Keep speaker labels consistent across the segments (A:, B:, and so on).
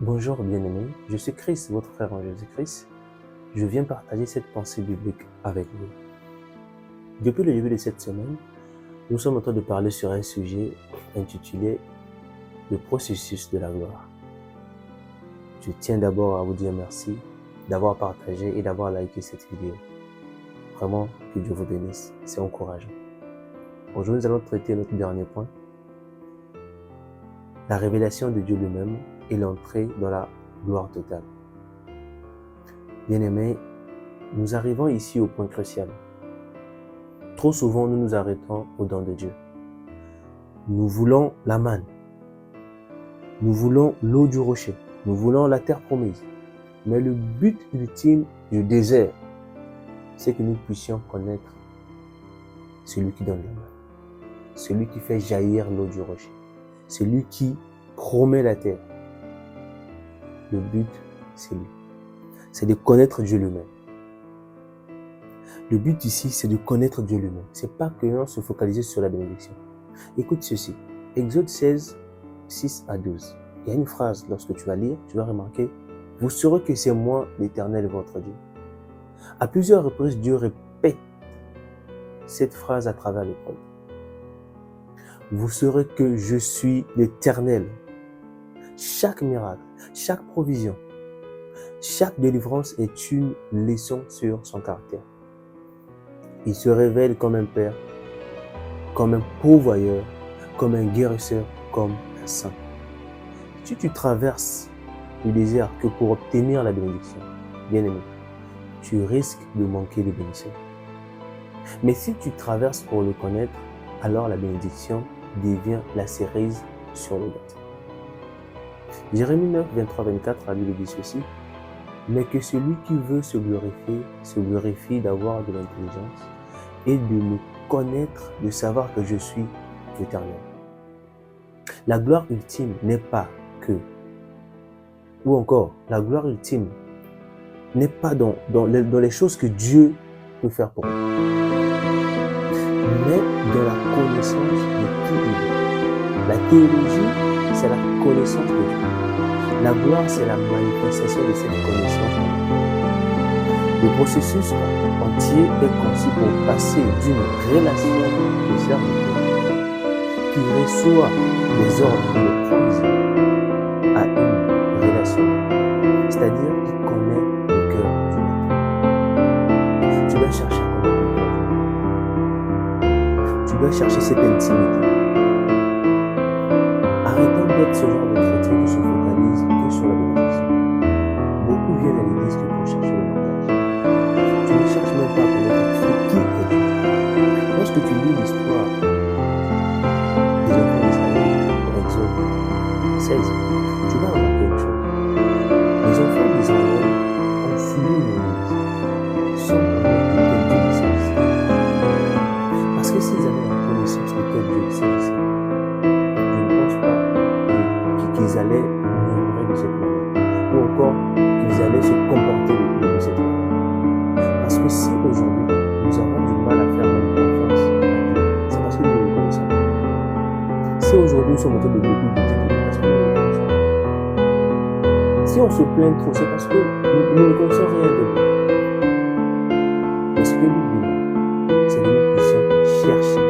A: Bonjour bien-aimés, je suis Chris, votre frère en Jésus-Christ. Je viens partager cette pensée biblique avec vous. Depuis le début de cette semaine, nous sommes en train de parler sur un sujet intitulé « Le processus de la gloire ». Je tiens d'abord à vous dire merci d'avoir partagé et d'avoir liké cette vidéo. Vraiment, que Dieu vous bénisse, c'est encourageant. Aujourd'hui, nous allons traiter notre dernier point, la révélation de Dieu lui-même et l'entrée dans la gloire totale. Bien-aimés, nous arrivons ici au point crucial. Trop souvent, nous nous arrêtons aux dons de Dieu. Nous voulons la manne. Nous voulons l'eau du rocher. Nous voulons la terre promise. Mais le but ultime du désert, c'est que nous puissions connaître celui qui donne la manne, celui qui fait jaillir l'eau du rocher, celui qui promet la terre. Le but, c'est lui. C'est de connaître Dieu lui-même. Le but ici, c'est de connaître Dieu lui-même. C'est pas que l'on se focalise sur la bénédiction. Écoute ceci. Exode 16, 6 à 12. Il y a une phrase, lorsque tu vas lire, tu vas remarquer, « Vous saurez que c'est moi, l'Éternel, votre Dieu. » À plusieurs reprises, Dieu répète cette phrase à travers l'épreuve. Vous saurez que je suis l'Éternel. Chaque miracle, chaque provision, chaque délivrance est une leçon sur son caractère. Il se révèle comme un père, comme un pourvoyeur, comme un guérisseur, comme un saint. Si tu traverses le désert que pour obtenir la bénédiction, bien aimé, tu risques de manquer de bénédiction. Mais si tu traverses pour le connaître, alors la bénédiction devient la cerise sur le gâteau. Jérémie 9, 23, 24, la Bible dit ceci. Mais que celui qui veut se glorifie d'avoir de l'intelligence et de me connaître, de savoir que je suis l'Éternel. La gloire ultime n'est pas que, ou encore, la gloire ultime n'est pas dans les choses que Dieu peut faire pour nous, mais dans la connaissance de qui il est. La théologie, c'est la connaissance de Dieu. La gloire, c'est la manifestation de cette connaissance. Le processus entier est conçu pour passer d'une relation de serviteur qui reçoit des ordres de provision à une relation, c'est-à-dire qui connaît le cœur du maître. Tu dois chercher à connaître le cœur. Tu dois chercher cette intimité. Arrêtons d'être ce genre de chrétien qui se focalise que sur la bénédiction. Beaucoup viennent à l'église que pour chercher le mariage. Tu ne cherches même pas à connaître qui est Dieu. Lorsque tu lis l'histoire des enfants d'Israël, dans Exode 16, tu vas remarquer une chose. Les enfants d'Israël ont fui Moïse sans connaître de quel Dieu il s'agissait. Parce que s'ils avaient la connaissance de quel Dieu il s'agissait, qu'ils allaient murmurer de cette manière, ou encore qu'ils allaient se comporter de cette manière. Parce que si aujourd'hui, nous avons du mal à faire même confiance à Dieu, c'est parce que nous ne le connaissons pas. Si aujourd'hui nous sommes en train de beaucoup douter de Dieu, parce que nous ne le connaissons pas. Si on se plaint trop, c'est parce que nous ne connaissons rien de lui. Mais ce que nous voulons, c'est que nous puissions chercher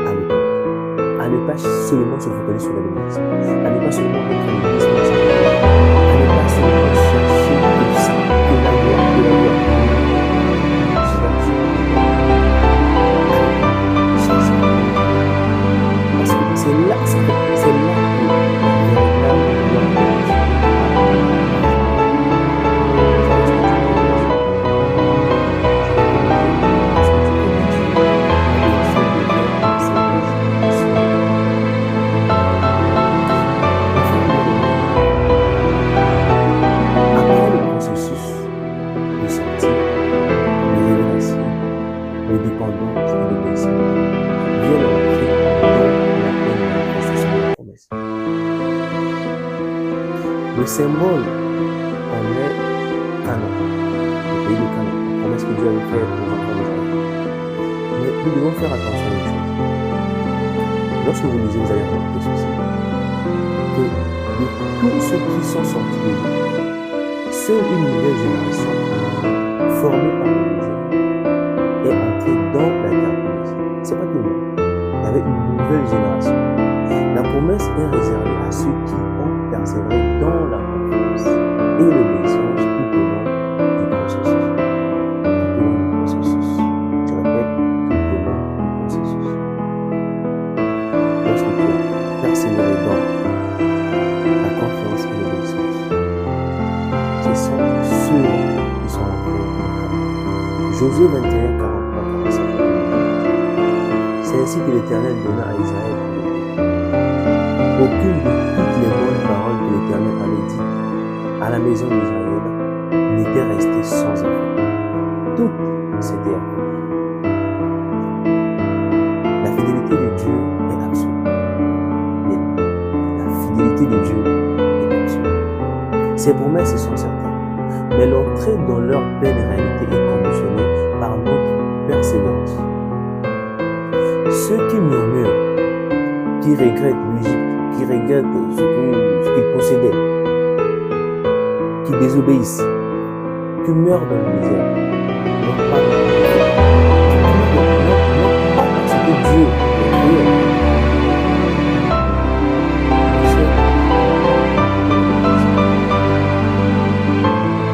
A: à le connaître, à ne pas seulement se focaliser sur la bénédiction, à ne pas seulement être à l'église, à ne pas seulement chercher le sang, de la gloire, de la gloire. Parce que c'est là que la véritable gloire le symbole en est Canaan, le pays de Canaan, la promesse que Dieu avait faite aux enfants d'Israël. Mais nous devons faire attention à une chose. Lorsque vous lisez, vous allez remarquer ceci, que de tout ceux qui sont sortis de lui. Seule une nouvelle génération formée par le désert est entrée dans la terre promise. C'est pas tout le monde. Il y avait une nouvelle génération. La promesse est réservée à ceux qui ont persévéré dans la confiance et l'obéissance tout au long du processus. Tout au long du processus. Je répète, tout au long du processus. Lorsque tu as persévéré dans la confiance et l'obéissance, ce sont ceux qui sont entrés dans le camp. Josué 21, 43, 45. C'est ainsi que l'Éternel donna à Israël. Aucune de toutes les bonnes paroles que l'Éternel avait dites à la maison d'Israël n'était restée sans effet. Tout s'était accompli. La fidélité de Dieu est absolue. La fidélité de Dieu est absolue. Ses promesses sont certaines, mais l'entrée dans leur pleine réalité est conditionnée par notre persévérance. Ceux qui murmurent, qui regrettent l'Égypte, qui regrettent ce qu'ils possédaient, qui désobéissent, qui meurent dans le désert, non pas parce que Dieu est cruel.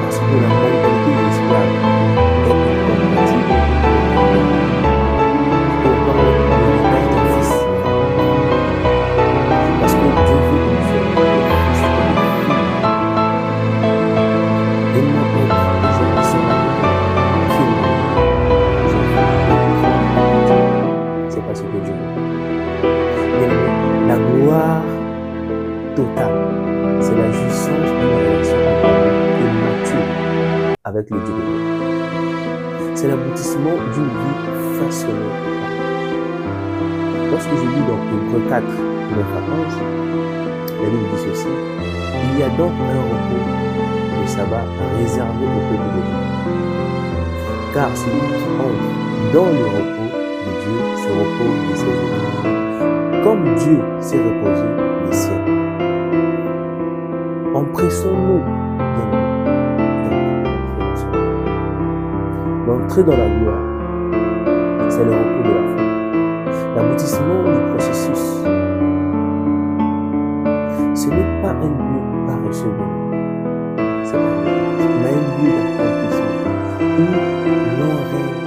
A: Parce que la mentalité de l'esclave est incompatible pour parler de l'héritage d'un fils. Parce que Dieu veut que nous soyons des fils et des filles. Et non pas des gens qui sont là pour c'est pas ce que Dieu veut. Mais la gloire totale, c'est la jouissance d'une relation et mature avec le Dieu de Dieu. C'est l'aboutissement d'une vie façonnée. Lorsque je lis dans Hébreux 4, 9 à 11, la Bible dit ceci: il y a donc un repos de sabbat réservé au peuple de Dieu. Car celui qui entre dans le repos de Dieu se repose de ses œuvres, comme Dieu s'est reposé des siens. Empressons-nous, l'entrée dans la gloire, c'est le repos de la foi. L'aboutissement du processus, ce n'est pas un lieu paresseux, c'est un lieu d'accomplissement où l'on règne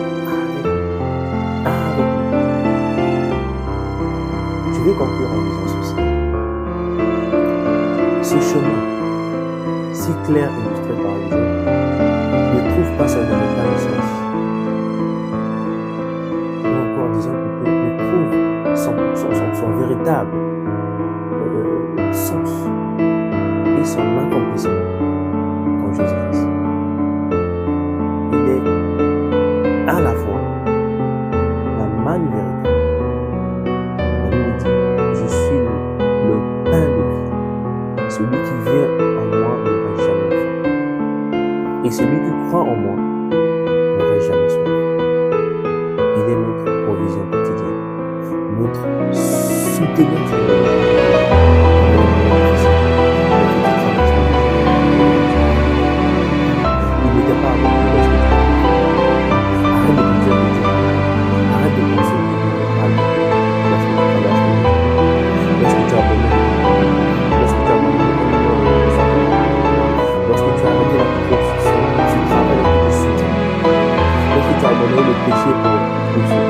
A: avec nous. Je vais conclure en disant ceci. Ce chemin, si clair illustré par Job, ne trouve pas sa véritable sens. Ou encore disons plutôt, ne trouve son véritable sens et son accomplissement quand Jésus-Christ. Il est à la fois la manne véritable. La Bible dit: je suis le pain de vie. Celui qui vient en moi n'aura jamais faim. Et celui qui croit en moi n'aura jamais soif. Il est notre provision quotidienne, notre soutenant. Il n'était pas avant de respecter. Arrête de te dire de Dieu. Arrête de penser que tu n'es pas là. Lorsque tu as abandonné, lorsque tu as abandonné, lorsque tu as arrêté la course sur ce travail avec tes soutiens, lorsque tu as abandonné le péché pour le péché,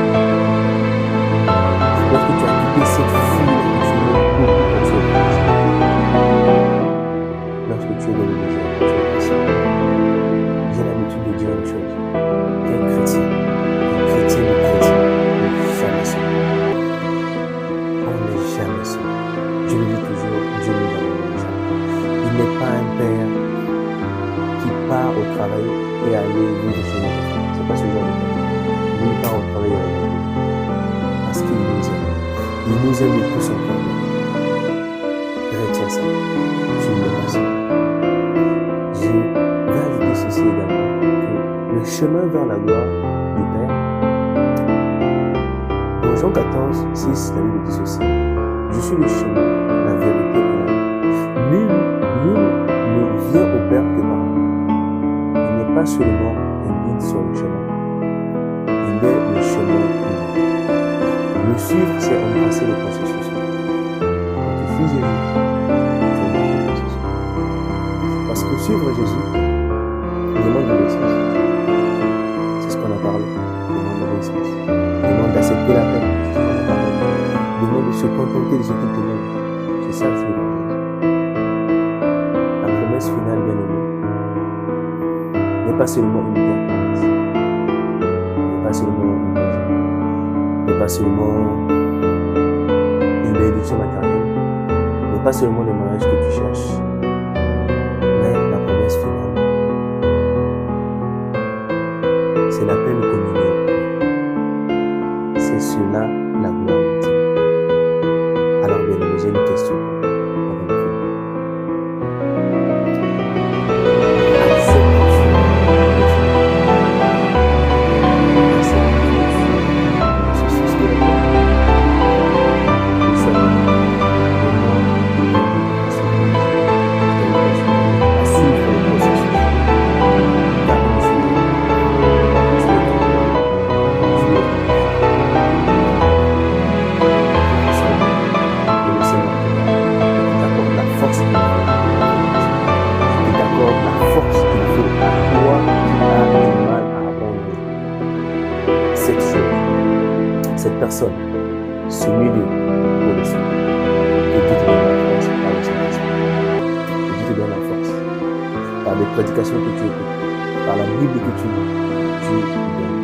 A: lorsque tu as quitté cette foule que tu aimes beaucoup pour ce péché, lorsque tu es dans le désert, tu es patient. J'ai l'habitude de dire une chose: qu'un chrétien n'est jamais seul. On n'est jamais seul. Je le dis toujours, Dieu nous abandonne jamais. Il n'est pas un père qui part au travail et aller vivre chez nous. C'est pas ce genre de père. Il part au travail et aller vivre. Parce qu'il nous aime. Il nous aime de tout son cœur. Retiens ça. Tu ne l'es pas seul. Je vais ajouter ceci également, que le chemin vers la gloire du Père, dans Jean 14, 6, la Bible dit ceci: je suis le chemin, la vérité et la vie. Nul pas seulement un guide sur le chemin, il est le chemin lui-même. Le suivre, c'est embrasser le processus. Quand tu suis Jésus, tu embrasses le processus. Parce que suivre Jésus demande l'obéissance. C'est ce qu'on a parlé. Demande l'obéissance. Demande d'accepter la peine. C'est ce qu'on a parlé. Demande de se contenter de ce qu'il te donne. C'est ça, suivre Jésus. La promesse finale, bien aimée, n'est pas seulement une bien promesse. N'est pas seulement une maison. N'est pas seulement une bénédiction matérielle. N'est pas seulement le mariage que tu cherches. Mais la promesse finale, c'est la pleine communion. C'est cela la gloire ultime. Alors bien aimé, j'ai une question pour vous. Avant de finir. Cette personne, ce milieu pour le soin. Que Dieu te donne la force par le Saint-Esprit. Que Dieu te donne la force par les prédications que tu écoutes, par la Bible que tu lis. Dieu te donne